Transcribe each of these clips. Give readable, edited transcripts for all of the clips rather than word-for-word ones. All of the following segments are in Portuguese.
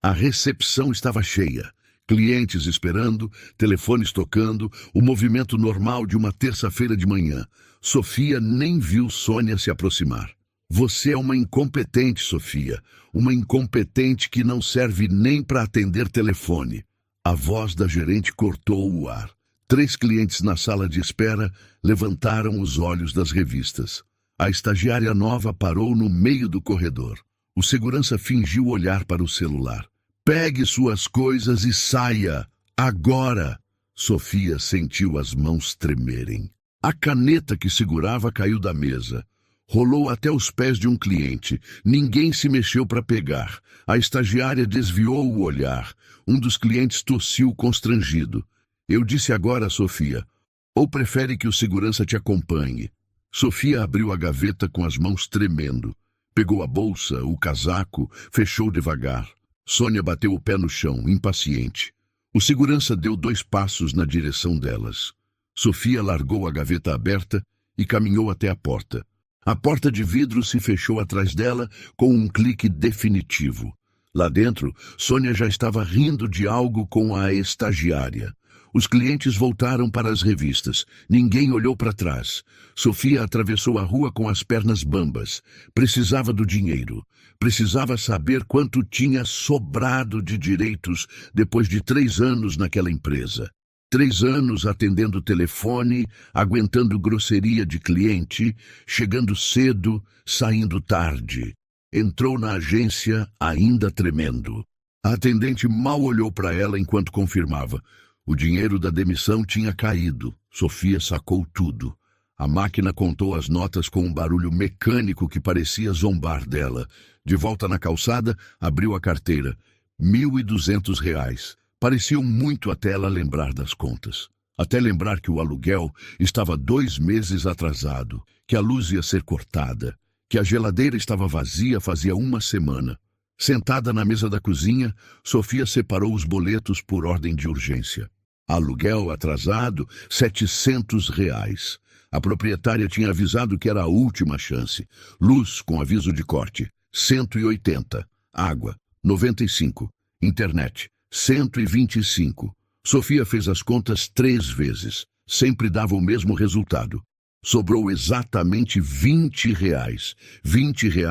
A recepção estava cheia. Clientes esperando, telefones tocando, o movimento normal de uma terça-feira de manhã. Sofia nem viu Sônia se aproximar. Você é uma incompetente, Sofia. Uma incompetente que não serve nem para atender telefone. A voz da gerente cortou o ar. 3 clientes na sala de espera levantaram os olhos das revistas. A estagiária nova parou no meio do corredor. O segurança fingiu olhar para o celular. Pegue suas coisas e saia, agora! Sofia sentiu as mãos tremerem. A caneta que segurava caiu da mesa. Rolou até os pés de um cliente. Ninguém se mexeu para pegar. A estagiária desviou o olhar. Um dos clientes tossiu constrangido. Eu disse agora, Sofia. Ou prefere que o segurança te acompanhe? Sofia abriu a gaveta com as mãos tremendo. Pegou a bolsa, o casaco, fechou devagar. Sônia bateu o pé no chão, impaciente. O segurança deu 2 passos na direção delas. Sofia largou a gaveta aberta e caminhou até a porta. A porta de vidro se fechou atrás dela com um clique definitivo. Lá dentro, Sônia já estava rindo de algo com a estagiária. Os clientes voltaram para as revistas. Ninguém olhou para trás. Sofia atravessou a rua com as pernas bambas. Precisava do dinheiro. Precisava saber quanto tinha sobrado de direitos depois de 3 anos naquela empresa. 3 anos atendendo telefone, aguentando grosseria de cliente, chegando cedo, saindo tarde. Entrou na agência ainda tremendo. A atendente mal olhou para ela enquanto confirmava. O dinheiro da demissão tinha caído. Sofia sacou tudo. A máquina contou as notas com um barulho mecânico que parecia zombar dela. De volta na calçada, abriu a carteira. R$ 1.200. Pareciam muito até ela lembrar das contas. Até lembrar que o aluguel estava 2 meses atrasado, que a luz ia ser cortada, que a geladeira estava vazia fazia 1 semana. Sentada na mesa da cozinha, Sofia separou os boletos por ordem de urgência. Aluguel atrasado, R$ 700. A proprietária tinha avisado que era a última chance. Luz com aviso de corte, 180. Água, 95. Internet, 125. Sofia fez as contas 3 vezes. Sempre dava o mesmo resultado. Sobrou exatamente R$ 20. R$ 20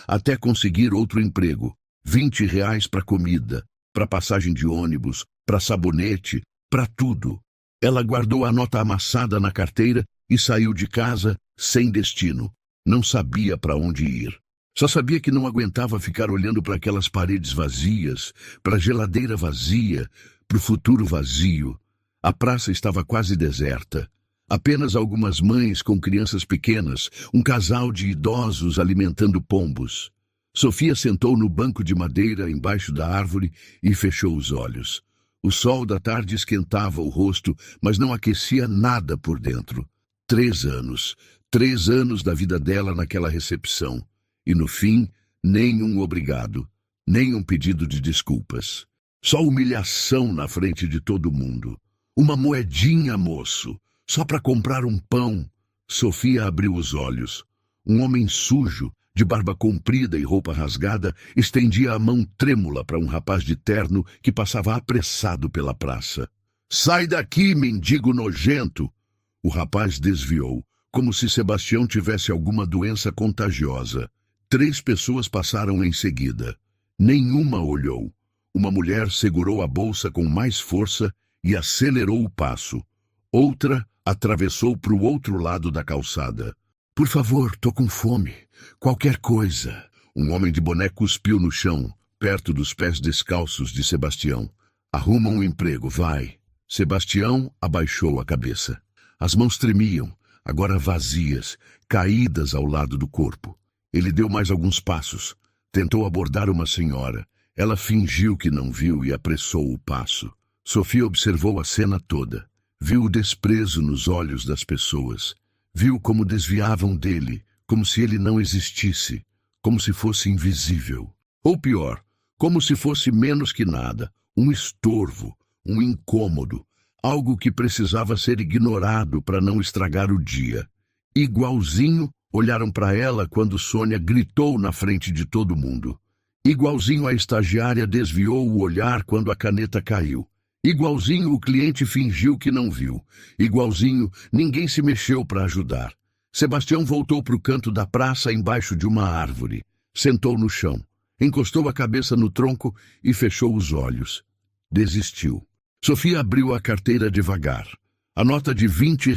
até conseguir outro emprego. R$ 20 para comida, para passagem de ônibus, para sabonete, para tudo. Ela guardou a nota amassada na carteira e saiu de casa sem destino. Não sabia para onde ir. Só sabia que não aguentava ficar olhando para aquelas paredes vazias, para a geladeira vazia, para o futuro vazio. A praça estava quase deserta. Apenas algumas mães com crianças pequenas, um casal de idosos alimentando pombos. Sofia sentou no banco de madeira embaixo da árvore e fechou os olhos. O sol da tarde esquentava o rosto, mas não aquecia nada por dentro. 3 anos. 3 anos da vida dela naquela recepção. E no fim, nenhum obrigado, nenhum pedido de desculpas. Só humilhação na frente de todo mundo. Uma moedinha, moço. Só para comprar um pão. Sofia abriu os olhos. Um homem sujo, de barba comprida e roupa rasgada, estendia a mão trêmula para um rapaz de terno que passava apressado pela praça. Sai daqui, mendigo nojento! O rapaz desviou, como se Sebastião tivesse alguma doença contagiosa. 3 pessoas passaram em seguida. Nenhuma olhou. Uma mulher segurou a bolsa com mais força e acelerou o passo. Outra atravessou para o outro lado da calçada. Por favor, tô com fome. Qualquer coisa. Um homem de boné cuspiu no chão, perto dos pés descalços de Sebastião. Arruma um emprego, vai. Sebastião abaixou a cabeça. As mãos tremiam, agora vazias, caídas ao lado do corpo. Ele deu mais alguns passos. Tentou abordar uma senhora. Ela fingiu que não viu e apressou o passo. Sofia observou a cena toda. Viu o desprezo nos olhos das pessoas. Viu como desviavam dele, como se ele não existisse, como se fosse invisível. Ou pior, como se fosse menos que nada, um estorvo, um incômodo, algo que precisava ser ignorado para não estragar o dia. Igualzinho, olharam para ela quando Sônia gritou na frente de todo mundo. Igualzinho a estagiária desviou o olhar quando a caneta caiu. Igualzinho o cliente fingiu que não viu. Igualzinho ninguém se mexeu para ajudar. Sebastião voltou para o canto da praça embaixo de uma árvore. Sentou no chão, encostou a cabeça no tronco e fechou os olhos. Desistiu. Sofia abriu a carteira devagar. A nota de R$ 20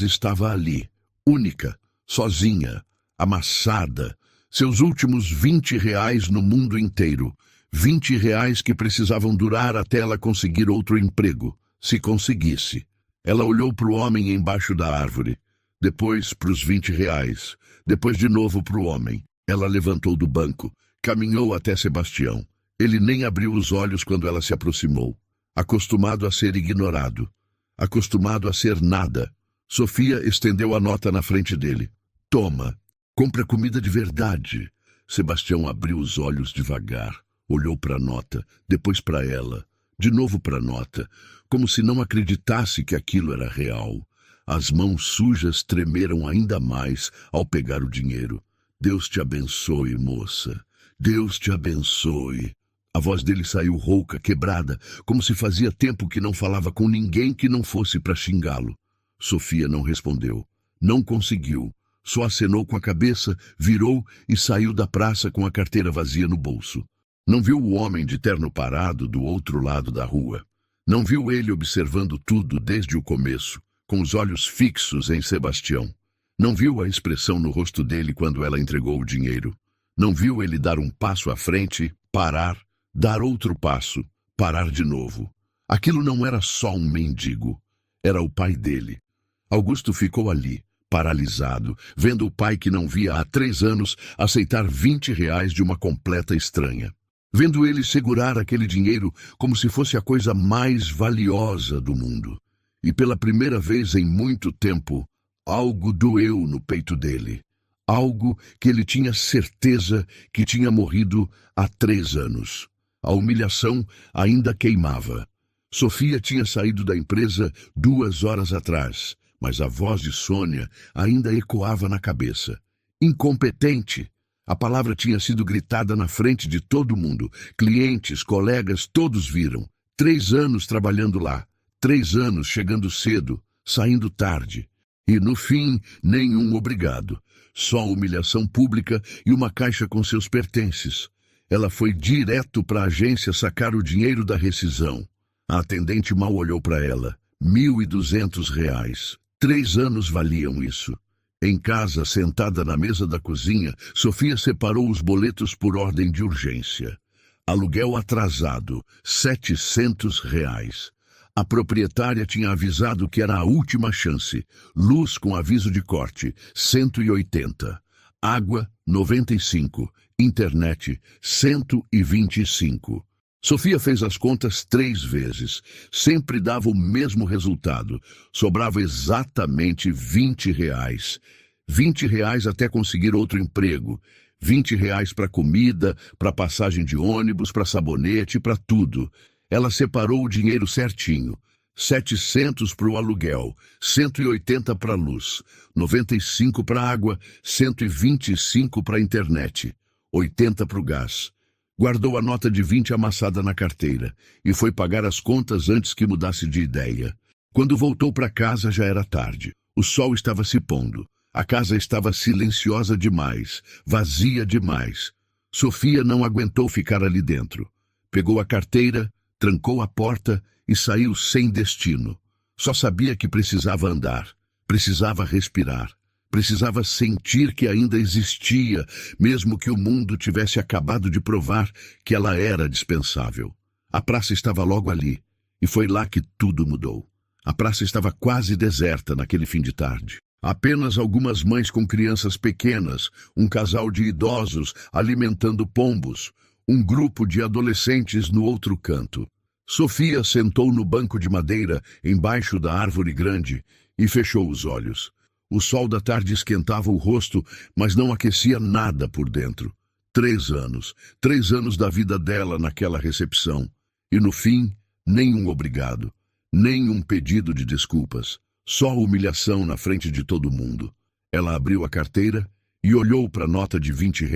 estava ali, única, sozinha, amassada. Seus últimos R$ 20 no mundo inteiro. R$ 20 que precisavam durar até ela conseguir outro emprego, se conseguisse. Ela olhou para o homem embaixo da árvore, depois para os R$ 20, depois de novo para o homem. Ela levantou do banco, caminhou até Sebastião. Ele nem abriu os olhos quando ela se aproximou. Acostumado a ser ignorado, acostumado a ser nada, Sofia estendeu a nota na frente dele. Toma, compra comida de verdade. Sebastião abriu os olhos devagar, olhou para a nota, depois para ela, de novo para a nota, como se não acreditasse que aquilo era real. As mãos sujas tremeram ainda mais ao pegar o dinheiro. Deus te abençoe, moça. Deus te abençoe. A voz dele saiu rouca, quebrada, como se fazia tempo que não falava com ninguém que não fosse para xingá-lo. Sofia não respondeu. Não conseguiu. Só acenou com a cabeça, virou e saiu da praça com a carteira vazia no bolso. Não viu o homem de terno parado do outro lado da rua. Não viu ele observando tudo desde o começo, com os olhos fixos em Sebastião. Não viu a expressão no rosto dele quando ela entregou o dinheiro. Não viu ele dar um passo à frente, parar, dar outro passo, parar de novo. Aquilo não era só um mendigo. Era o pai dele. Augusto ficou ali, paralisado, vendo o pai que não via há 3 anos aceitar R$ 20 de uma completa estranha. Vendo ele segurar aquele dinheiro como se fosse a coisa mais valiosa do mundo. E pela primeira vez em muito tempo, algo doeu no peito dele. Algo que ele tinha certeza que tinha morrido há 3 anos. A humilhação ainda queimava. Sofia tinha saído da empresa 2 horas atrás, mas a voz de Sônia ainda ecoava na cabeça. Incompetente! A palavra tinha sido gritada na frente de todo mundo. Clientes, colegas, todos viram. 3 anos trabalhando lá. 3 anos chegando cedo, saindo tarde. E, no fim, nenhum obrigado. Só humilhação pública e uma caixa com seus pertences. Ela foi direto para a agência sacar o dinheiro da rescisão. A atendente mal olhou para ela. R$ 1.200. 3 anos valiam isso. Em casa, sentada na mesa da cozinha, Sofia separou os boletos por ordem de urgência. Aluguel atrasado, R$ 700. A proprietária tinha avisado que era a última chance. Luz com aviso de corte, 180. Água, 95. Internet, 125. Sofia fez as contas 3 vezes. Sempre dava o mesmo resultado. Sobrava exatamente R$ 20. R$ 20 até conseguir outro emprego. R$ 20 para comida, para passagem de ônibus, para sabonete, para tudo. Ela separou o dinheiro certinho. 700 para o aluguel, 180 para a luz, 95 para a água, 125 para a internet, 80 para o gás. Guardou a nota de 20 amassada na carteira e foi pagar as contas antes que mudasse de ideia. Quando voltou para casa já era tarde. O sol estava se pondo. A casa estava silenciosa demais, vazia demais. Sofia não aguentou ficar ali dentro. Pegou a carteira, trancou a porta e saiu sem destino. Só sabia que precisava andar, precisava respirar, precisava sentir que ainda existia, mesmo que o mundo tivesse acabado de provar que ela era dispensável. A praça estava logo ali, e foi lá que tudo mudou. A praça estava quase deserta naquele fim de tarde. Apenas algumas mães com crianças pequenas, um casal de idosos alimentando pombos, um grupo de adolescentes no outro canto. Sofia sentou no banco de madeira, embaixo da árvore grande, e fechou os olhos. O sol da tarde esquentava o rosto, mas não aquecia nada por dentro. 3 anos. 3 anos da vida dela naquela recepção. E no fim, nenhum obrigado. Nenhum pedido de desculpas. Só humilhação na frente de todo mundo. Ela abriu a carteira e olhou para a nota de R$ 20.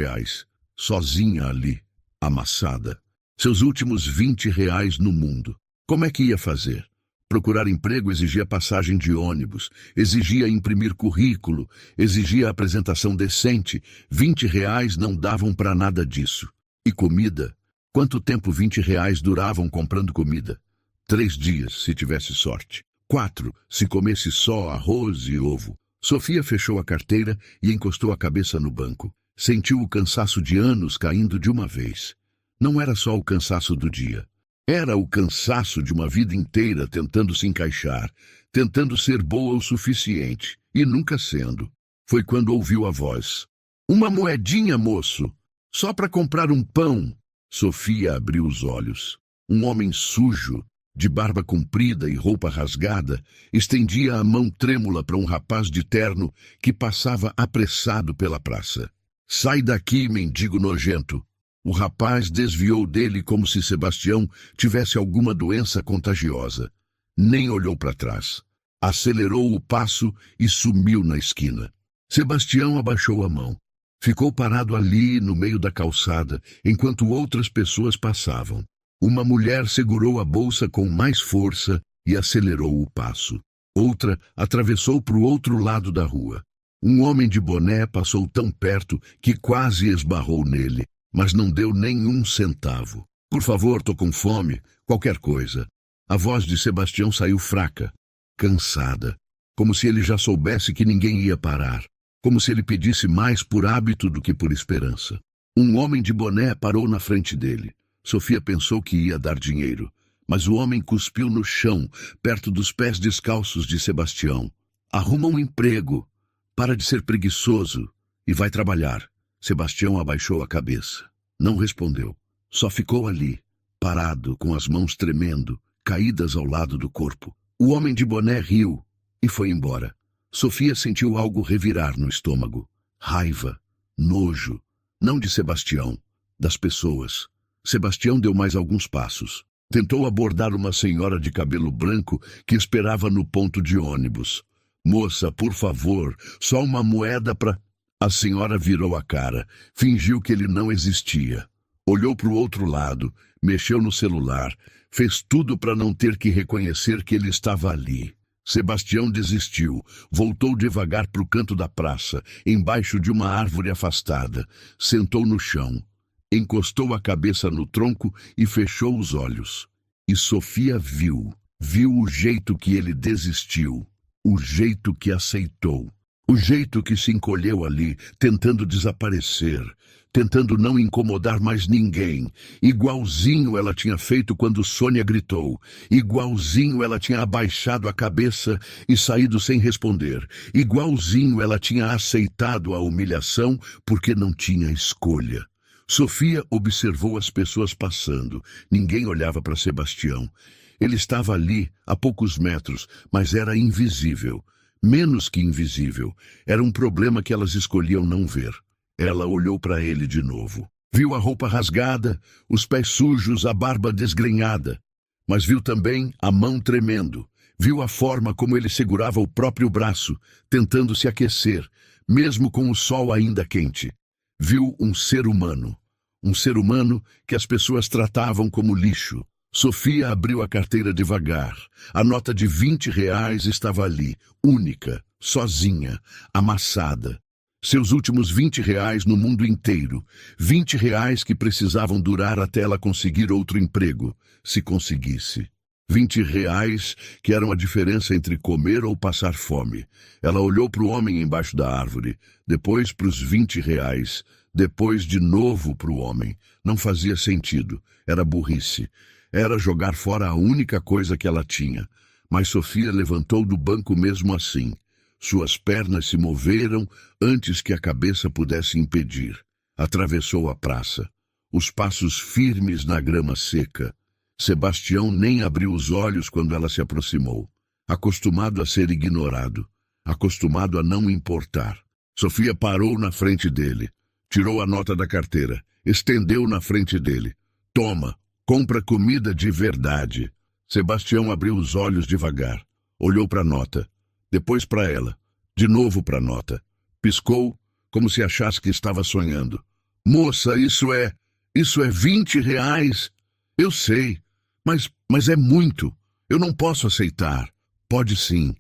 Sozinha ali. amassada. Seus últimos R$ 20 no mundo. Como é que ia fazer? Procurar emprego exigia passagem de ônibus, exigia imprimir currículo, exigia apresentação decente. R$ 20 não davam para nada disso. E comida? Quanto tempo R$ 20 duravam comprando comida? 3 dias, se tivesse sorte. 4, se comesse só arroz e ovo. Sofia fechou a carteira e encostou a cabeça no banco. Sentiu o cansaço de anos caindo de uma vez. Não era só o cansaço do dia. Era o cansaço de uma vida inteira tentando se encaixar, tentando ser boa o suficiente, e nunca sendo. Foi quando ouviu a voz. Uma moedinha, moço. Só para comprar um pão. Sofia abriu os olhos. Um homem sujo, de barba comprida e roupa rasgada, estendia a mão trêmula para um rapaz de terno que passava apressado pela praça. Sai daqui, mendigo nojento. O rapaz desviou dele como se Sebastião tivesse alguma doença contagiosa. Nem olhou para trás. Acelerou o passo e sumiu na esquina. Sebastião abaixou a mão. Ficou parado ali, no meio da calçada, enquanto outras pessoas passavam. Uma mulher segurou a bolsa com mais força e acelerou o passo. Outra atravessou para o outro lado da rua. Um homem de boné passou tão perto que quase esbarrou nele, mas não deu nenhum centavo. Por favor, tô com fome, qualquer coisa. A voz de Sebastião saiu fraca, cansada, como se ele já soubesse que ninguém ia parar, como se ele pedisse mais por hábito do que por esperança. Um homem de boné parou na frente dele. Sofia pensou que ia dar dinheiro, mas o homem cuspiu no chão, perto dos pés descalços de Sebastião. Arruma um emprego, para de ser preguiçoso e vai trabalhar. Sebastião abaixou a cabeça. Não respondeu. Só ficou ali, parado, com as mãos tremendo, caídas ao lado do corpo. O homem de boné riu e foi embora. Sofia sentiu algo revirar no estômago. Raiva, nojo, não de Sebastião, das pessoas. Sebastião deu mais alguns passos. Tentou abordar uma senhora de cabelo branco que esperava no ponto de ônibus. Moça, por favor, só uma moeda para... A senhora virou a cara, fingiu que ele não existia. Olhou para o outro lado, mexeu no celular, fez tudo para não ter que reconhecer que ele estava ali. Sebastião desistiu, voltou devagar para o canto da praça, embaixo de uma árvore afastada. Sentou no chão, encostou a cabeça no tronco e fechou os olhos. E Sofia viu o jeito que ele desistiu, o jeito que aceitou. O jeito que se encolheu ali, tentando desaparecer, tentando não incomodar mais ninguém. Igualzinho ela tinha feito quando Sônia gritou. Igualzinho ela tinha abaixado a cabeça e saído sem responder. Igualzinho ela tinha aceitado a humilhação porque não tinha escolha. Sofia observou as pessoas passando. Ninguém olhava para Sebastião. Ele estava ali, a poucos metros, mas era invisível. Menos que invisível, era um problema que elas escolhiam não ver. Ela olhou para ele de novo. Viu a roupa rasgada, os pés sujos, a barba desgrenhada. Mas viu também a mão tremendo. Viu a forma como ele segurava o próprio braço, tentando se aquecer, mesmo com o sol ainda quente. Viu um ser humano que as pessoas tratavam como lixo. Sofia abriu a carteira devagar. A nota de R$ 20 estava ali, única, sozinha, amassada. Seus últimos R$ 20 no mundo inteiro. R$ 20 que precisavam durar até ela conseguir outro emprego, se conseguisse. R$ 20 que eram a diferença entre comer ou passar fome. Ela olhou para o homem embaixo da árvore, depois para os R$ 20, depois de novo para o homem. Não fazia sentido, era burrice. Era jogar fora a única coisa que ela tinha. Mas Sofia levantou do banco mesmo assim. Suas pernas se moveram antes que a cabeça pudesse impedir. Atravessou a praça. Os passos firmes na grama seca. Sebastião nem abriu os olhos quando ela se aproximou. Acostumado a ser ignorado. Acostumado a não importar. Sofia parou na frente dele. Tirou a nota da carteira. Estendeu na frente dele. Toma. Compra comida de verdade. Sebastião abriu os olhos devagar. Olhou para a nota. Depois para ela. De novo para a nota. Piscou, como se achasse que estava sonhando. Moça, isso é... Isso é 20 reais. Eu sei, mas é muito. Eu não posso aceitar. Pode sim.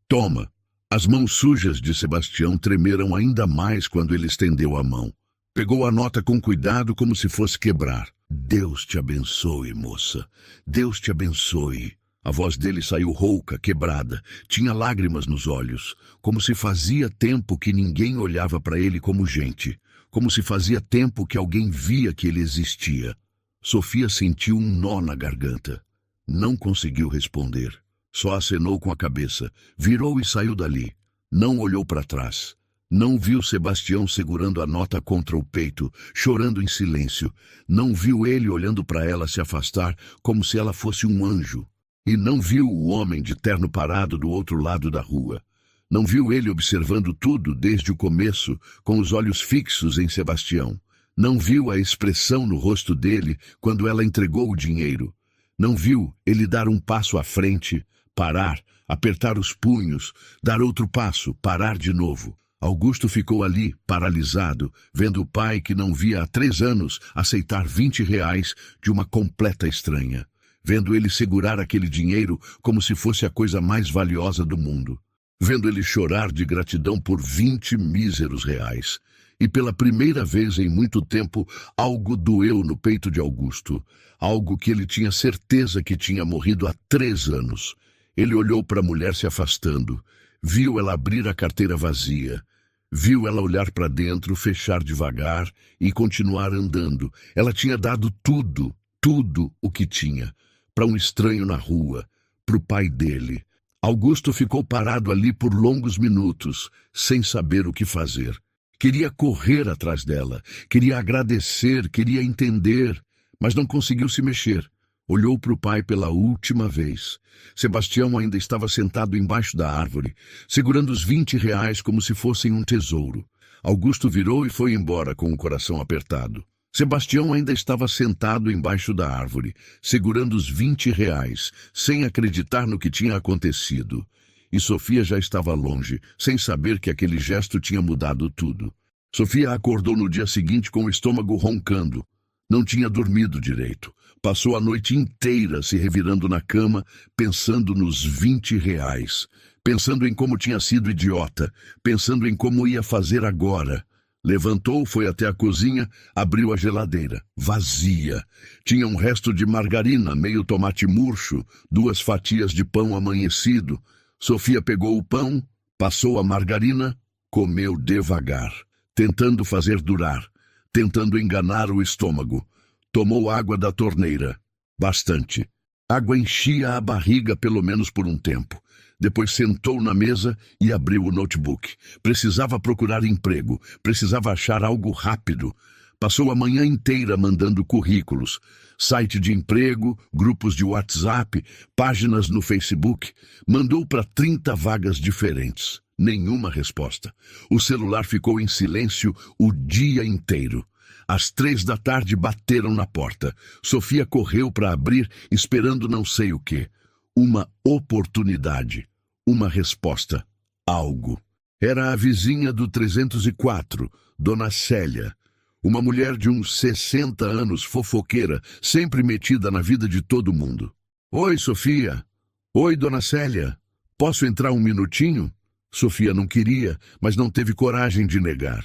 Toma. As mãos sujas de Sebastião tremeram ainda mais quando ele estendeu a mão. Pegou a nota com cuidado como se fosse quebrar. Deus te abençoe, moça. Deus te abençoe. A voz dele saiu rouca, quebrada. Tinha lágrimas nos olhos, como se fazia tempo que ninguém olhava para ele como gente, como se fazia tempo que alguém via que ele existia. Sofia sentiu um nó na garganta. Não conseguiu responder. Só acenou com a cabeça, virou e saiu dali. Não olhou para trás. Não viu Sebastião segurando a nota contra o peito, chorando em silêncio. Não viu ele olhando para ela se afastar como se ela fosse um anjo. E não viu o homem de terno parado do outro lado da rua. Não viu ele observando tudo desde o começo, com os olhos fixos em Sebastião. Não viu a expressão no rosto dele quando ela entregou o dinheiro. Não viu ele dar um passo à frente, parar, apertar os punhos, dar outro passo, parar de novo. Augusto ficou ali, paralisado, vendo o pai que não via há 3 anos aceitar 20 reais de uma completa estranha. Vendo ele segurar aquele dinheiro como se fosse a coisa mais valiosa do mundo. Vendo ele chorar de gratidão por 20 míseros reais. E pela primeira vez em muito tempo, algo doeu no peito de Augusto. Algo que ele tinha certeza que tinha morrido há 3 anos. Ele olhou para a mulher se afastando. Viu ela abrir a carteira vazia. Viu ela olhar para dentro, fechar devagar e continuar andando. Ela tinha dado tudo o que tinha. Para um estranho na rua, para o pai dele. Augusto ficou parado ali por longos minutos, sem saber o que fazer. Queria correr atrás dela, queria agradecer, queria entender, mas não conseguiu se mexer. Olhou para o pai pela última vez. Sebastião ainda estava sentado embaixo da árvore, segurando os 20 reais como se fossem um tesouro. Augusto virou e foi embora com o coração apertado. Sebastião ainda estava sentado embaixo da árvore, segurando os 20 reais, sem acreditar no que tinha acontecido. E Sofia já estava longe, sem saber que aquele gesto tinha mudado tudo. Sofia acordou no dia seguinte com o estômago roncando. Não tinha dormido direito. Passou a noite inteira se revirando na cama, pensando nos 20 reais. Pensando em como tinha sido idiota. Pensando em como ia fazer agora. Levantou, foi até a cozinha, abriu a geladeira. Vazia. Tinha um resto de margarina, meio tomate murcho, 2 fatias de pão amanhecido. Sofia pegou o pão, passou a margarina, comeu devagar, tentando fazer durar, tentando enganar o estômago. Tomou água da torneira. Bastante. Água enchia a barriga pelo menos por um tempo. Depois sentou na mesa e abriu o notebook. Precisava procurar emprego. Precisava achar algo rápido. Passou a manhã inteira mandando currículos. Site de emprego, grupos de WhatsApp, páginas no Facebook. Mandou para 30 vagas diferentes. Nenhuma resposta. O celular ficou em silêncio o dia inteiro. Às 3 da tarde bateram na porta. Sofia correu para abrir, esperando não sei o quê. Uma oportunidade. Uma resposta. Algo. Era a vizinha do 304, Dona Célia. Uma mulher de uns 60 anos, fofoqueira, sempre metida na vida de todo mundo. Oi, Sofia. Oi, Dona Célia. Posso entrar um minutinho? Sofia não queria, mas não teve coragem de negar.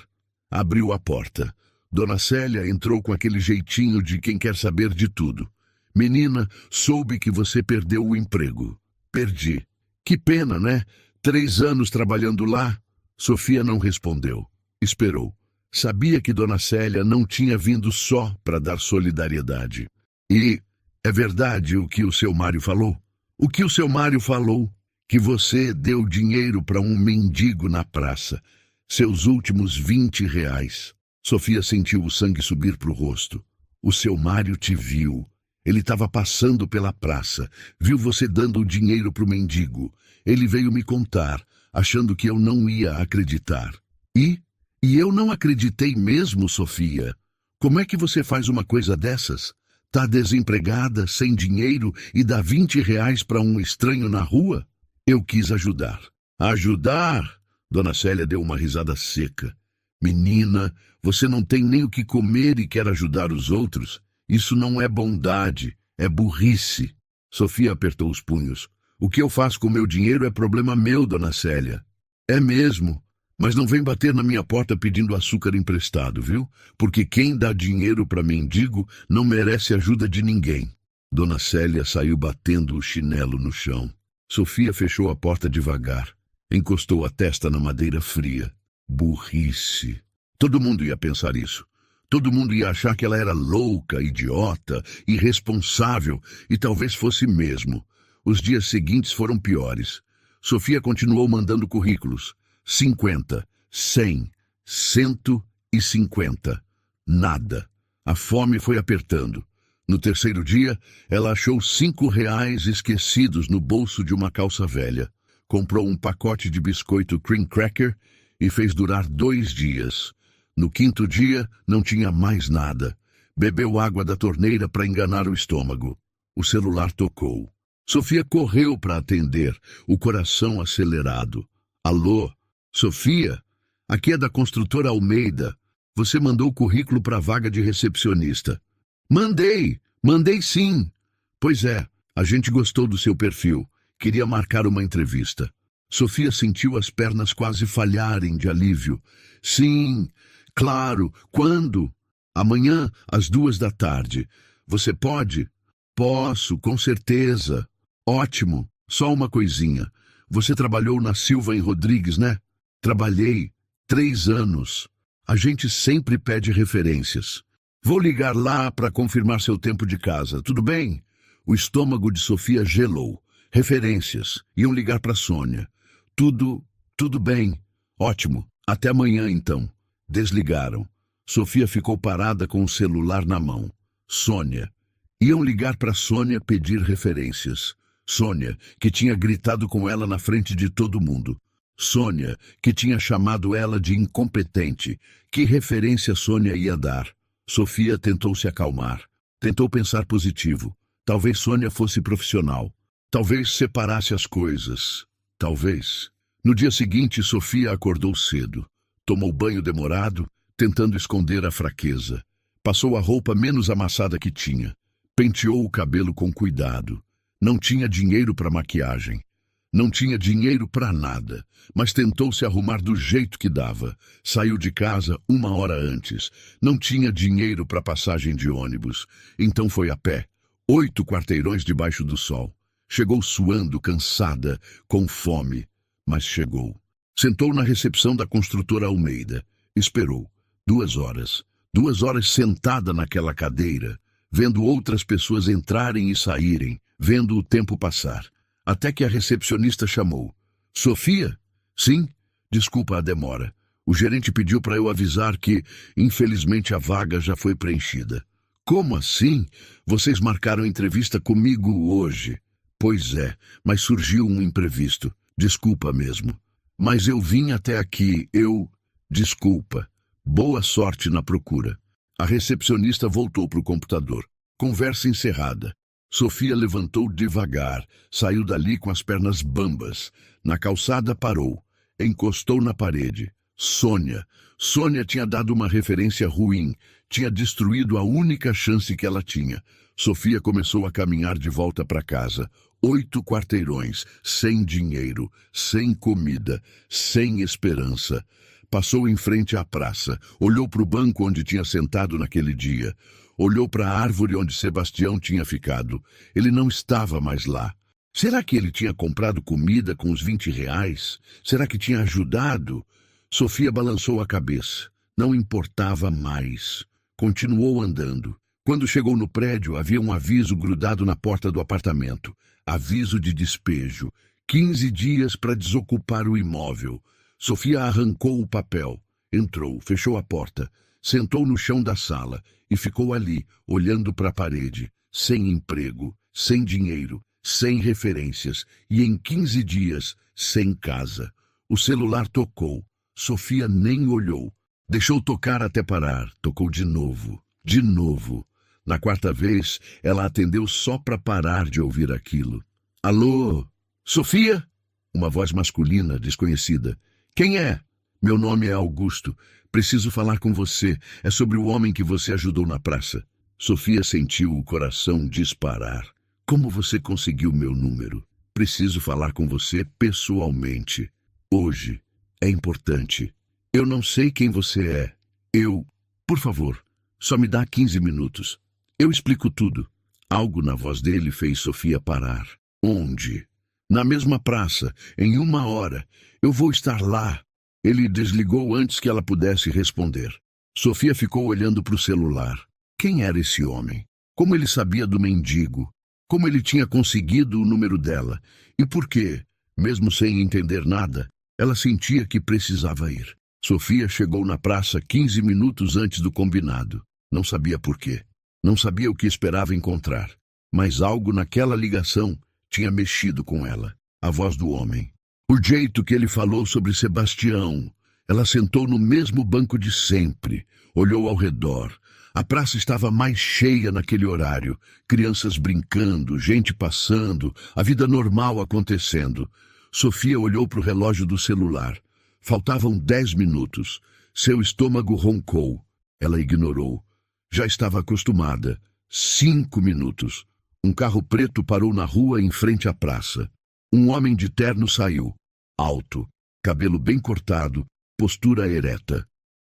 Abriu a porta. Dona Célia entrou com aquele jeitinho de quem quer saber de tudo. Menina, soube que você perdeu o emprego. Perdi. Que pena, né? 3 anos trabalhando lá. Sofia não respondeu. Esperou. Sabia que Dona Célia não tinha vindo só para dar solidariedade. E é verdade o que o seu Mário falou? O que o seu Mário falou? Que você deu dinheiro para um mendigo na praça. Seus últimos 20 reais. Sofia sentiu o sangue subir para o rosto. O seu Mário te viu. Ele estava passando pela praça. Viu você dando o dinheiro para o mendigo. Ele veio me contar, achando que eu não ia acreditar. E eu não acreditei mesmo, Sofia. Como é que você faz uma coisa dessas? Tá desempregada, sem dinheiro e dá 20 reais para um estranho na rua? Eu quis ajudar. Ajudar? Dona Célia deu uma risada seca. Menina, você não tem nem o que comer e quer ajudar os outros? Isso não é bondade, é burrice. Sofia apertou os punhos. O que eu faço com meu dinheiro é problema meu, dona Célia. É mesmo, mas não vem bater na minha porta pedindo açúcar emprestado, viu? Porque quem dá dinheiro para mendigo não merece ajuda de ninguém. Dona Célia saiu batendo o chinelo no chão. Sofia fechou a porta devagar. Encostou a testa na madeira fria. Burrice. Todo mundo ia pensar isso. Todo mundo ia achar que ela era louca, idiota, irresponsável, e talvez fosse mesmo. Os dias seguintes foram piores. Sofia continuou mandando currículos. 50, 100, 150. Nada. A fome foi apertando. No terceiro dia, ela achou R$ 5 esquecidos no bolso de uma calça velha. Comprou um pacote de biscoito cream cracker e fez durar 2 dias. No quinto dia, não tinha mais nada. Bebeu água da torneira para enganar o estômago. O celular tocou. Sofia correu para atender, o coração acelerado. Alô? Sofia? Aqui é da construtora Almeida. Você mandou o currículo para a vaga de recepcionista. Mandei sim. Pois é, a gente gostou do seu perfil. Queria marcar uma entrevista. Sofia sentiu as pernas quase falharem de alívio. Sim, claro. Quando? Amanhã, às 2 da tarde. Você pode? Posso, com certeza. Ótimo. Só uma coisinha. Você trabalhou na Silva em Rodrigues, né? Trabalhei 3 anos. A gente sempre pede referências. Vou ligar lá para confirmar seu tempo de casa, tudo bem? O estômago de Sofia gelou. Referências. Iam ligar para Sônia. Tudo bem. Ótimo. Até amanhã, então. Desligaram. Sofia ficou parada com o celular na mão. Sônia. Iam ligar para Sônia pedir referências. Sônia, que tinha gritado com ela na frente de todo mundo. Sônia, que tinha chamado ela de incompetente. Que referência Sônia ia dar? Sofia tentou se acalmar. Tentou pensar positivo. Talvez Sônia fosse profissional. Talvez separasse as coisas. Talvez. No dia seguinte, Sofia acordou cedo. Tomou banho demorado, tentando esconder a fraqueza. Passou a roupa menos amassada que tinha. Penteou o cabelo com cuidado. Não tinha dinheiro para maquiagem. Não tinha dinheiro para nada, mas tentou se arrumar do jeito que dava. Saiu de casa 1 hora antes. Não tinha dinheiro para passagem de ônibus. Então foi a pé. 8 quarteirões debaixo do sol. Chegou suando, cansada, com fome, mas chegou. Sentou na recepção da construtora Almeida. Esperou. 2 horas. 2 horas sentada naquela cadeira, vendo outras pessoas entrarem e saírem, vendo o tempo passar. Até que a recepcionista chamou. Sofia? Sim? Desculpa a demora. O gerente pediu para eu avisar que, infelizmente, a vaga já foi preenchida. Como assim? Vocês marcaram entrevista comigo hoje. Pois é, mas surgiu um imprevisto. Desculpa mesmo. Mas eu vim até aqui, Desculpa. Boa sorte na procura. A recepcionista voltou para o computador. Conversa encerrada. Sofia levantou devagar, saiu dali com as pernas bambas. Na calçada parou, encostou na parede. Sônia. Sônia tinha dado uma referência ruim, tinha destruído a única chance que ela tinha. Sofia começou a caminhar de volta para casa. 8 quarteirões, sem dinheiro, sem comida, sem esperança. Passou em frente à praça, olhou para o banco onde tinha sentado naquele dia. Olhou para a árvore onde Sebastião tinha ficado. Ele não estava mais lá. Será que ele tinha comprado comida com os R$ 20? Será que tinha ajudado? Sofia balançou a cabeça. Não importava mais. Continuou andando. Quando chegou no prédio, havia um aviso grudado na porta do apartamento. Aviso de despejo. 15 dias para desocupar o imóvel. Sofia arrancou o papel. Entrou, fechou a porta. Sentou no chão da sala e ficou ali, olhando para a parede, sem emprego, sem dinheiro, sem referências e em 15 dias, sem casa. O celular tocou. Sofia nem olhou. Deixou tocar até parar. Tocou de novo. De novo. Na 4ª vez, ela atendeu só para parar de ouvir aquilo. Alô? Sofia? Uma voz masculina, desconhecida. Quem é? Meu nome é Augusto. Preciso falar com você. É sobre o homem que você ajudou na praça. Sofia sentiu o coração disparar. Como você conseguiu meu número? Preciso falar com você pessoalmente. Hoje. É importante. Eu não sei quem você é. Por favor, só me dá 15 minutos. Eu explico tudo. Algo na voz dele fez Sofia parar. Onde? Na mesma praça, em 1 hora. Eu vou estar lá. Ele desligou antes que ela pudesse responder. Sofia ficou olhando para o celular. Quem era esse homem? Como ele sabia do mendigo? Como ele tinha conseguido o número dela? E por quê? Mesmo sem entender nada, ela sentia que precisava ir. Sofia chegou na praça 15 minutos antes do combinado. Não sabia por quê. Não sabia o que esperava encontrar. Mas algo naquela ligação tinha mexido com ela. A voz do homem. O jeito que ele falou sobre Sebastião. Ela sentou no mesmo banco de sempre. Olhou ao redor. A praça estava mais cheia naquele horário. Crianças brincando, gente passando, a vida normal acontecendo. Sofia olhou para o relógio do celular. Faltavam 10 minutos. Seu estômago roncou. Ela ignorou. Já estava acostumada. 5 minutos. Um carro preto parou na rua em frente à praça. Um homem de terno saiu. Alto, cabelo bem cortado, postura ereta.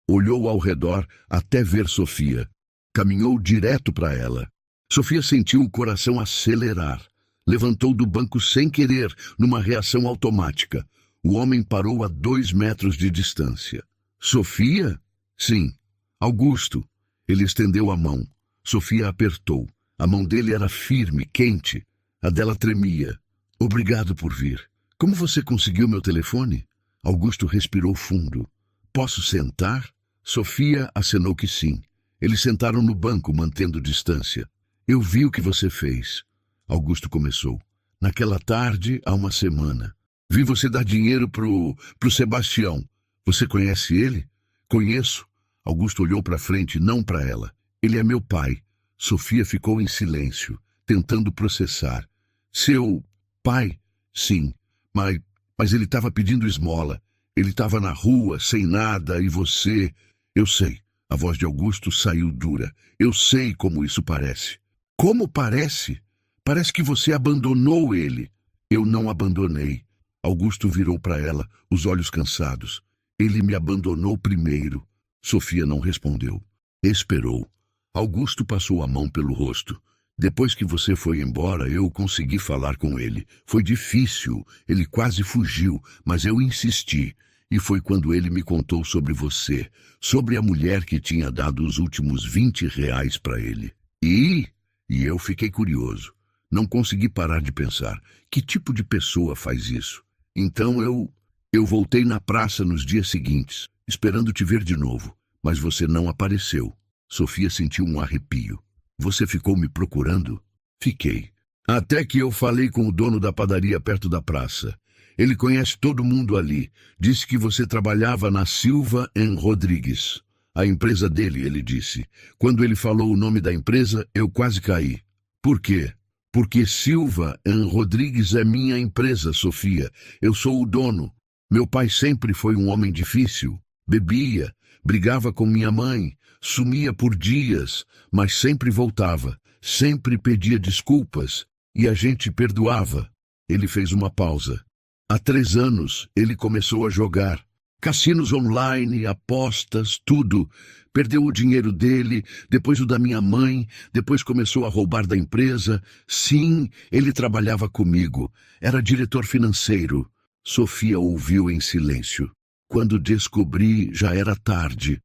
Olhou ao redor até ver Sofia. Caminhou direto para ela. Sofia sentiu o coração acelerar. Levantou do banco sem querer, numa reação automática. O homem parou a 2 metros de distância. Sofia? Sim. Augusto. Ele estendeu a mão. Sofia apertou. A mão dele era firme, quente. A dela tremia. Obrigado por vir. Como você conseguiu meu telefone? Augusto respirou fundo. Posso sentar? Sofia acenou que sim. Eles sentaram no banco, mantendo distância. Eu vi o que você fez. Augusto começou. Naquela tarde, há 1 semana. Vi você dar dinheiro pro Sebastião. Você conhece ele? Conheço. Augusto olhou para frente, não para ela. Ele é meu pai. Sofia ficou em silêncio, tentando processar. Seu pai? Sim. Mas ele estava pedindo esmola. Ele estava na rua, sem nada, e você... Eu sei. A voz de Augusto saiu dura. Eu sei como isso parece. Como parece? Parece que você abandonou ele. Eu não abandonei. Augusto virou para ela, os olhos cansados. Ele me abandonou primeiro. Sofia não respondeu. Esperou. Augusto passou a mão pelo rosto. Depois que você foi embora, eu consegui falar com ele. Foi difícil. Ele quase fugiu, mas eu insisti. E foi quando ele me contou sobre você, sobre a mulher que tinha dado os últimos R$ 20 para ele. E eu fiquei curioso. Não consegui parar de pensar. Que tipo de pessoa faz isso? Então eu voltei na praça nos dias seguintes, esperando te ver de novo. Mas você não apareceu. Sofia sentiu um arrepio. Você ficou me procurando? Fiquei. Até que eu falei com o dono da padaria perto da praça. Ele conhece todo mundo ali. Disse que você trabalhava na Silva & Rodrigues. A empresa dele, ele disse. Quando ele falou o nome da empresa, eu quase caí. Por quê? Porque Silva & Rodrigues é minha empresa, Sofia. Eu sou o dono. Meu pai sempre foi um homem difícil. Bebia, brigava com minha mãe, sumia por dias, mas sempre voltava. Sempre pedia desculpas e a gente perdoava. Ele fez uma pausa. Há 3 anos, ele começou a jogar. Cassinos online, apostas, tudo. Perdeu o dinheiro dele, depois o da minha mãe, depois começou a roubar da empresa. Sim, ele trabalhava comigo. Era diretor financeiro. Sofia ouviu em silêncio. Quando descobri, já era tarde.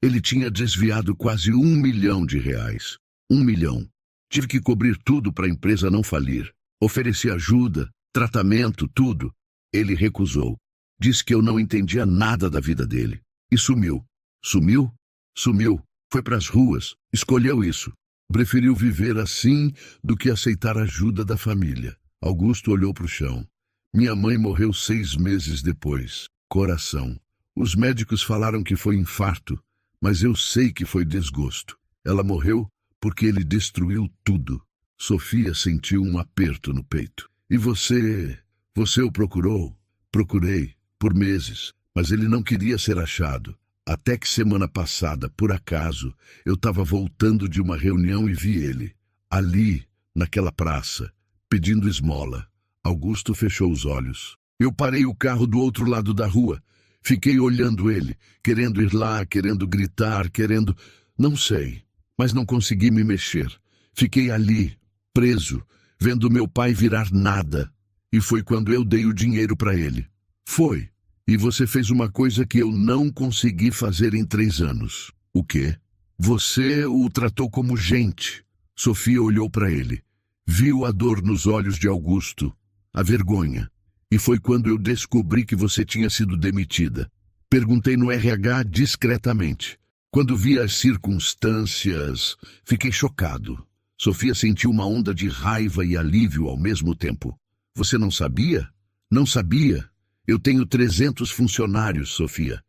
Ele tinha desviado quase R$ 1 milhão. R$ 1 milhão. Tive que cobrir tudo para a empresa não falir. Ofereci ajuda, tratamento, tudo. Ele recusou. Disse que eu não entendia nada da vida dele. E sumiu. Sumiu? Sumiu. Foi para as ruas. Escolheu isso. Preferiu viver assim do que aceitar ajuda da família. Augusto olhou para o chão. Minha mãe morreu 6 meses depois. Coração. Os médicos falaram que foi infarto, mas eu sei que foi desgosto. Ela morreu porque ele destruiu tudo. Sofia sentiu um aperto no peito. E você o procurou? Procurei, por meses. mas ele não queria ser achado. Até que semana passada, por acaso, eu estava voltando de uma reunião e vi ele, ali, naquela praça, pedindo esmola. Augusto fechou os olhos. Eu parei o carro do outro lado da rua. Fiquei olhando ele, querendo ir lá, querendo gritar, querendo... Não sei, mas não consegui me mexer. Fiquei ali, preso, vendo meu pai virar nada. E foi quando eu dei o dinheiro para ele. Foi. E você fez uma coisa que eu não consegui fazer em 3 anos. O quê? Você o tratou como gente. Sofia olhou para ele. Viu a dor nos olhos de Augusto, a vergonha. E foi quando eu descobri que você tinha sido demitida. Perguntei no RH discretamente. Quando vi as circunstâncias, fiquei chocado. Sofia sentiu uma onda de raiva e alívio ao mesmo tempo. Você não sabia? Não sabia. Eu tenho 300 funcionários, Sofia.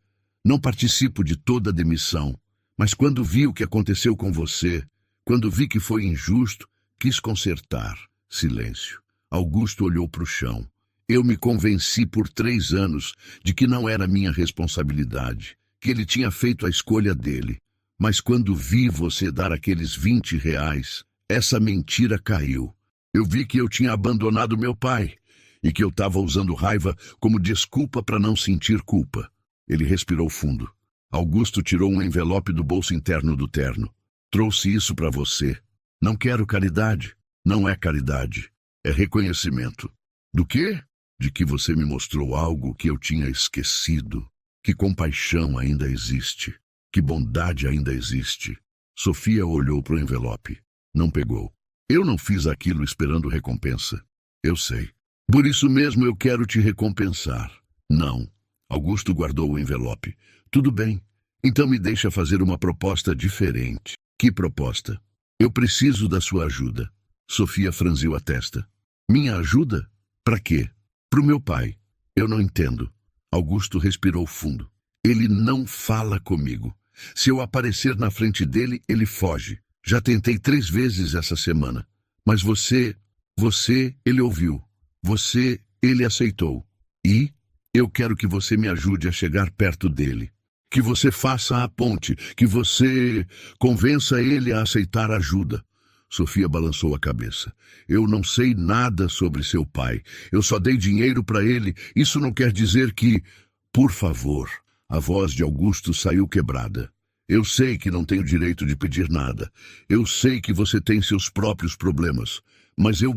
Não participo de toda a demissão. Mas quando vi o que aconteceu com você, quando vi que foi injusto, quis consertar. Silêncio. Augusto olhou para o chão. Eu me convenci por 3 anos de que não era minha responsabilidade, que ele tinha feito a escolha dele. Mas quando vi você dar aqueles R$ 20, essa mentira caiu. Eu vi que eu tinha abandonado meu pai e que eu estava usando raiva como desculpa para não sentir culpa. Ele respirou fundo. Augusto tirou um envelope do bolso interno do terno. Trouxe isso para você. Não quero caridade. Não é caridade. É reconhecimento. Do quê? De que você me mostrou algo que eu tinha esquecido. Que compaixão ainda existe. Que bondade ainda existe. Sofia olhou para o envelope. Não pegou. Eu não fiz aquilo esperando recompensa. Eu sei. Por isso mesmo eu quero te recompensar. Não. Augusto guardou o envelope. Tudo bem. Então me deixa fazer uma proposta diferente. Que proposta? Eu preciso da sua ajuda. Sofia franziu a testa. Minha ajuda? Para quê? Pro meu pai. Eu não entendo. Augusto respirou fundo. Ele não fala comigo. Se eu aparecer na frente dele, ele foge. Já tentei 3 vezes essa semana. Mas você, ele ouviu. Você, ele aceitou. E eu quero que você me ajude a chegar perto dele. Que você faça a ponte. Que você convença ele a aceitar ajuda. Sofia balançou a cabeça. Eu não sei nada sobre seu pai. Eu só dei dinheiro para ele. Isso não quer dizer que... Por favor. A voz de Augusto saiu quebrada. Eu sei que não tenho direito de pedir nada. Eu sei que você tem seus próprios problemas. Mas eu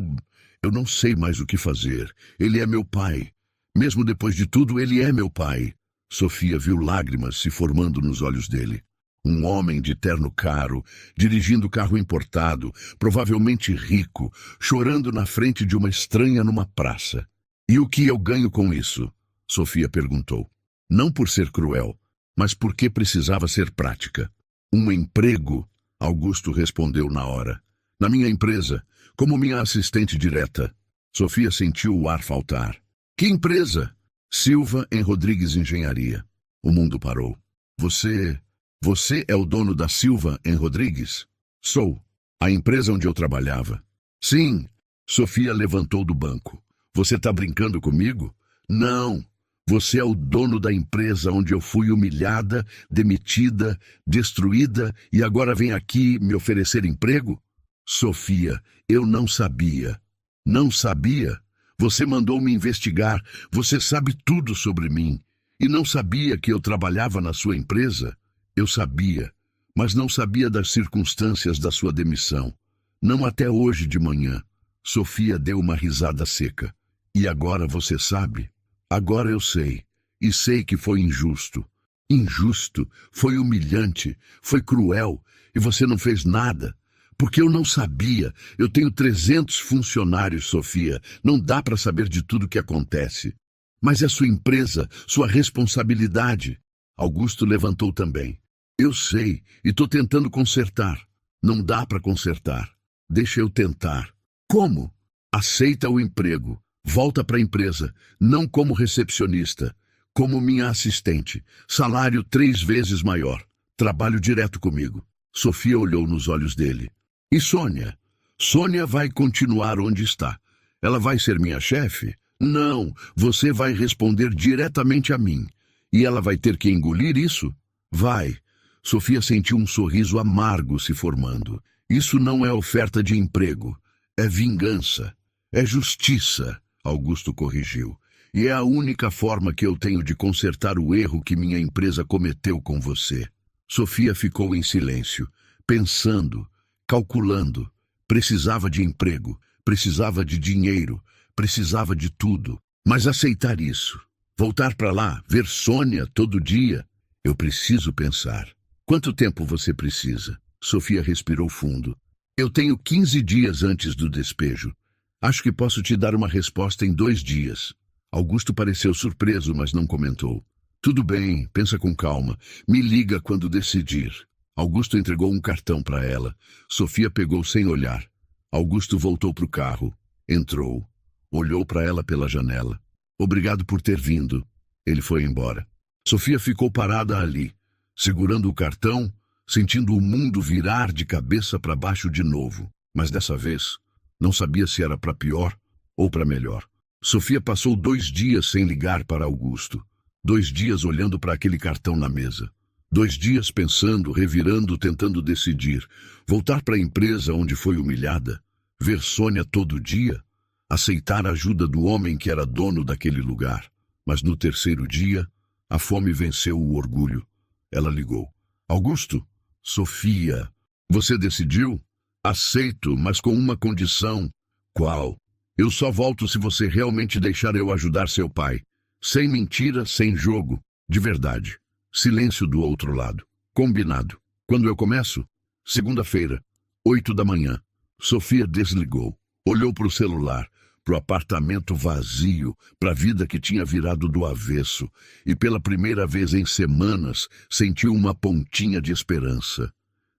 não sei mais o que fazer. Ele é meu pai. Mesmo depois de tudo, ele é meu pai. Sofia viu lágrimas se formando nos olhos dele. Um homem de terno caro, dirigindo carro importado, provavelmente rico, chorando na frente de uma estranha numa praça. E o que eu ganho com isso? Sofia perguntou. Não por ser cruel, mas porque precisava ser prática. Um emprego? Augusto respondeu na hora. Na minha empresa, como minha assistente direta. Sofia sentiu o ar faltar. Que empresa? Silva em Rodrigues Engenharia. O mundo parou. Você é o dono da Silva em Rodrigues? Sou. A empresa onde eu trabalhava. Sim. Sofia levantou do banco. Você está brincando comigo? Não. Você é o dono da empresa onde eu fui humilhada, demitida, destruída e agora vem aqui me oferecer emprego? Sofia, eu não sabia. Não sabia? Você mandou me investigar. Você sabe tudo sobre mim. E não sabia que eu trabalhava na sua empresa? Eu sabia, mas não sabia das circunstâncias da sua demissão. Não até hoje de manhã. Sofia deu uma risada seca. E agora você sabe? Agora eu sei. E sei que foi injusto. Injusto, foi humilhante, foi cruel. E você não fez nada. Porque eu não sabia. Eu tenho 300 funcionários, Sofia. Não dá para saber de tudo que acontece. Mas é sua empresa, sua responsabilidade. Augusto levantou também. Eu sei, e estou tentando consertar. Não dá para consertar. Deixa eu tentar. Como? Aceita o emprego. Volta para a empresa, não como recepcionista, como minha assistente. Salário 3 vezes maior. Trabalho direto comigo. Sofia olhou nos olhos dele. E Sônia? Sônia vai continuar onde está. Ela vai ser minha chefe? Não, você vai responder diretamente a mim. E ela vai ter que engolir isso? Vai. Sofia sentiu um sorriso amargo se formando. Isso não é oferta de emprego. É vingança. É justiça, Augusto corrigiu. E é a única forma que eu tenho de consertar o erro que minha empresa cometeu com você. Sofia ficou em silêncio, pensando, calculando. Precisava de emprego, precisava de dinheiro, precisava de tudo. Mas aceitar isso, voltar para lá, ver Sônia todo dia, eu preciso pensar. Quanto tempo você precisa? Sofia respirou fundo. Eu tenho 15 dias antes do despejo. Acho que posso te dar uma resposta em 2 dias. Augusto pareceu surpreso, mas não comentou. Tudo bem, pensa com calma. Me liga quando decidir. Augusto entregou um cartão para ela. Sofia pegou sem olhar. Augusto voltou para o carro. Entrou. Olhou para ela pela janela. Obrigado por ter vindo. Ele foi embora. Sofia ficou parada ali, segurando o cartão, sentindo o mundo virar de cabeça para baixo de novo. Mas dessa vez, não sabia se era para pior ou para melhor. Sofia passou 2 dias sem ligar para Augusto. 2 dias olhando para aquele cartão na mesa. 2 dias pensando, revirando, tentando decidir. Voltar para a empresa onde foi humilhada. Ver Sônia todo dia. Aceitar a ajuda do homem que era dono daquele lugar. Mas no 3º dia, a fome venceu o orgulho. Ela ligou. Augusto? Sofia. Você decidiu? Aceito, mas com uma condição. Qual? Eu só volto se você realmente deixar eu ajudar seu pai. Sem mentira, sem jogo. De verdade. Silêncio do outro lado. Combinado. Quando eu começo? Segunda-feira, 8 da manhã. Sofia desligou. Olhou para o celular, para o apartamento vazio, para a vida que tinha virado do avesso. E pela primeira vez em semanas, sentiu uma pontinha de esperança.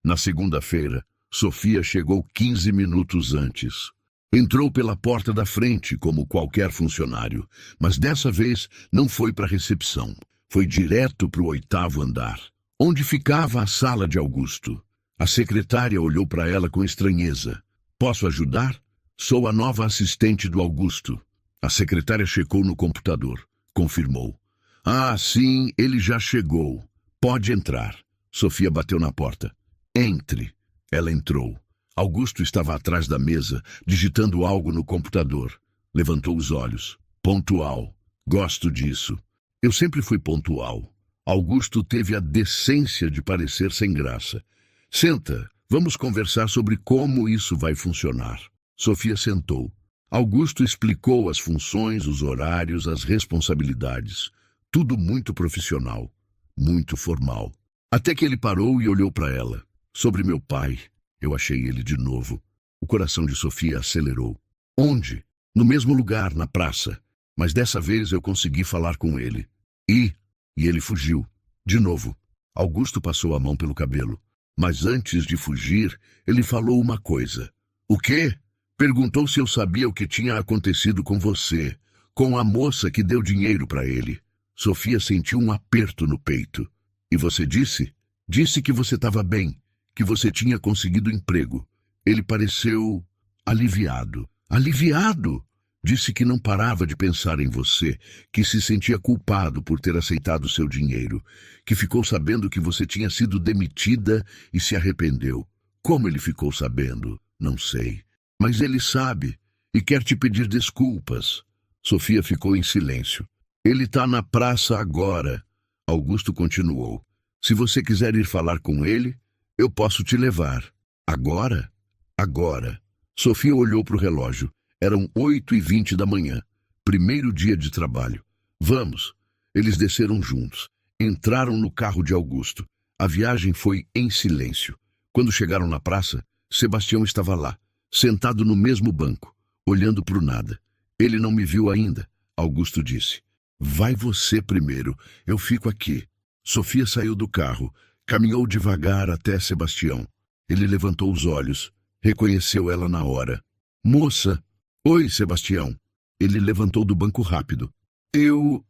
Na segunda-feira, Sofia chegou 15 minutos antes. Entrou pela porta da frente, como qualquer funcionário, mas dessa vez não foi para a recepção. Foi direto para o 8º andar, onde ficava a sala de Augusto. A secretária olhou para ela com estranheza. Posso ajudar? Sou a nova assistente do Augusto. A secretária checou no computador. Confirmou. Ah, sim, ele já chegou. Pode entrar. Sofia bateu na porta. Entre. Ela entrou. Augusto estava atrás da mesa, digitando algo no computador. Levantou os olhos. Pontual. Gosto disso. Eu sempre fui pontual. Augusto teve a decência de parecer sem graça. Senta, vamos conversar sobre como isso vai funcionar. Sofia sentou. Augusto explicou as funções, os horários, as responsabilidades. Tudo muito profissional, muito formal. Até que ele parou e olhou para ela. Sobre meu pai. Eu achei ele de novo. O coração de Sofia acelerou. Onde? No mesmo lugar, na praça. Mas dessa vez eu consegui falar com ele. E ele fugiu. De novo. Augusto passou a mão pelo cabelo. Mas antes de fugir, ele falou uma coisa. O quê? Perguntou se eu sabia o que tinha acontecido com você, com a moça que deu dinheiro para ele. Sofia sentiu um aperto no peito. E você disse? Disse que você estava bem, que você tinha conseguido emprego. Ele pareceu aliviado. Aliviado! Disse que não parava de pensar em você, que se sentia culpado por ter aceitado seu dinheiro, que ficou sabendo que você tinha sido demitida e se arrependeu. Como ele ficou sabendo? Não sei. Mas ele sabe e quer te pedir desculpas. Sofia ficou em silêncio. Ele está na praça agora. Augusto continuou. Se você quiser ir falar com ele, eu posso te levar. Agora? Agora. Sofia olhou para o relógio. Eram 8h20 da manhã. Primeiro dia de trabalho. Vamos. Eles desceram juntos. Entraram no carro de Augusto. A viagem foi em silêncio. Quando chegaram na praça, Sebastião estava lá, sentado no mesmo banco, olhando para o nada. Ele não me viu ainda, Augusto disse. Vai você primeiro, eu fico aqui. Sofia saiu do carro, caminhou devagar até Sebastião. Ele levantou os olhos, reconheceu ela na hora. Moça! Oi, Sebastião. Ele levantou do banco rápido. Eu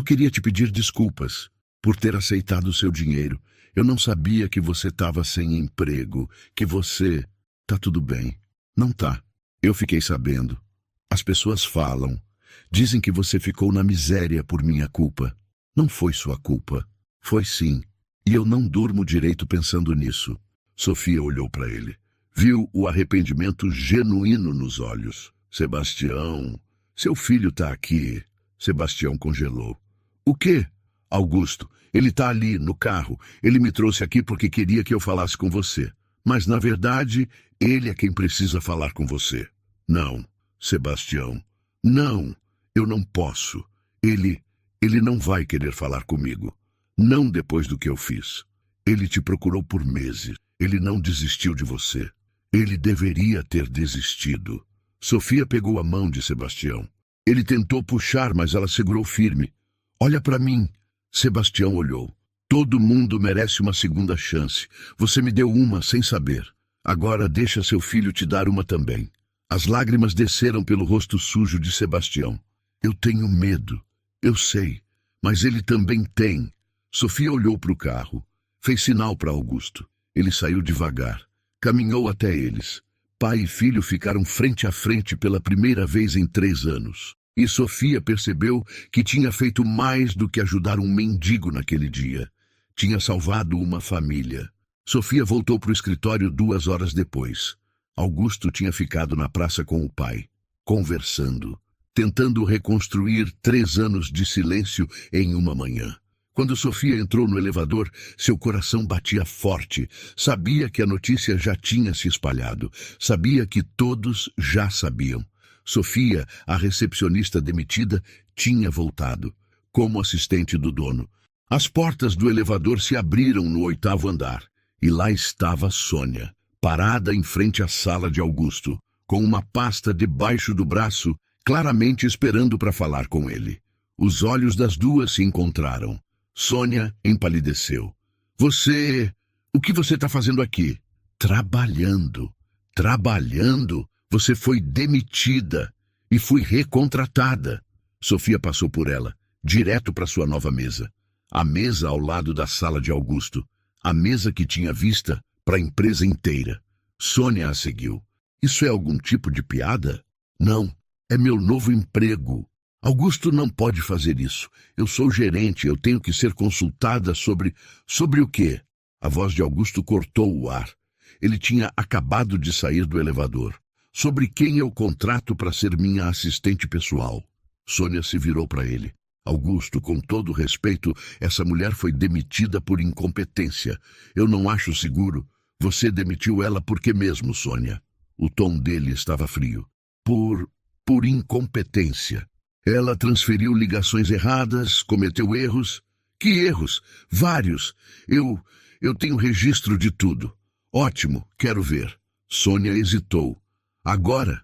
queria te pedir desculpas por ter aceitado o seu dinheiro. Eu não sabia que você estava sem emprego, que você... Tá tudo bem. Não tá. Eu fiquei sabendo. As pessoas falam. Dizem que você ficou na miséria por minha culpa. Não foi sua culpa. Foi sim. E eu não durmo direito pensando nisso. Sofia olhou para ele. Viu o arrependimento genuíno nos olhos. Sebastião, seu filho está aqui. Sebastião congelou. O quê? Augusto, ele está ali, no carro. Ele me trouxe aqui porque queria que eu falasse com você. Mas, na verdade, ele é quem precisa falar com você. Não, Sebastião. Não, eu não posso. Ele não vai querer falar comigo. Não depois do que eu fiz. Ele te procurou por meses. Ele não desistiu de você. Ele deveria ter desistido. Sofia pegou a mão de Sebastião. Ele tentou puxar, mas ela segurou firme. Olha para mim. Sebastião olhou. Todo mundo merece uma segunda chance. Você me deu uma sem saber. Agora deixa seu filho te dar uma também. As lágrimas desceram pelo rosto sujo de Sebastião. Eu tenho medo. Eu sei. Mas ele também tem. Sofia olhou para o carro. Fez sinal para Augusto. Ele saiu devagar. Caminhou até eles. Pai e filho ficaram frente a frente pela primeira vez em 3 anos. E Sofia percebeu que tinha feito mais do que ajudar um mendigo naquele dia. Tinha salvado uma família. Sofia voltou para o escritório 2 horas depois. Augusto tinha ficado na praça com o pai, conversando, tentando reconstruir 3 anos de silêncio em uma manhã. Quando Sofia entrou no elevador, seu coração batia forte. Sabia que a notícia já tinha se espalhado. Sabia que todos já sabiam. Sofia, a recepcionista demitida, tinha voltado, como assistente do dono. As portas do elevador se abriram no 8º andar. E lá estava Sônia, parada em frente à sala de Augusto, com uma pasta debaixo do braço, claramente esperando para falar com ele. Os olhos das duas se encontraram. Sônia empalideceu. O que você está fazendo aqui? Trabalhando. Trabalhando? Você foi demitida e fui recontratada. Sofia passou por ela, direto para sua nova mesa. A mesa ao lado da sala de Augusto. A mesa que tinha vista para a empresa inteira. Sônia a seguiu. Isso é algum tipo de piada? Não, é meu novo emprego. Augusto não pode fazer isso. Eu sou gerente, eu tenho que ser consultada sobre... Sobre o quê? A voz de Augusto cortou o ar. Ele tinha acabado de sair do elevador. Sobre quem eu contrato para ser minha assistente pessoal. Sônia se virou para ele. Augusto, com todo respeito, essa mulher foi demitida por incompetência. Eu não acho seguro. Você demitiu ela por que mesmo, Sônia? O tom dele estava frio. Por incompetência. Ela transferiu ligações erradas, cometeu erros. Que erros? Vários. Eu tenho registro de tudo. Ótimo, quero ver. Sônia hesitou. Agora.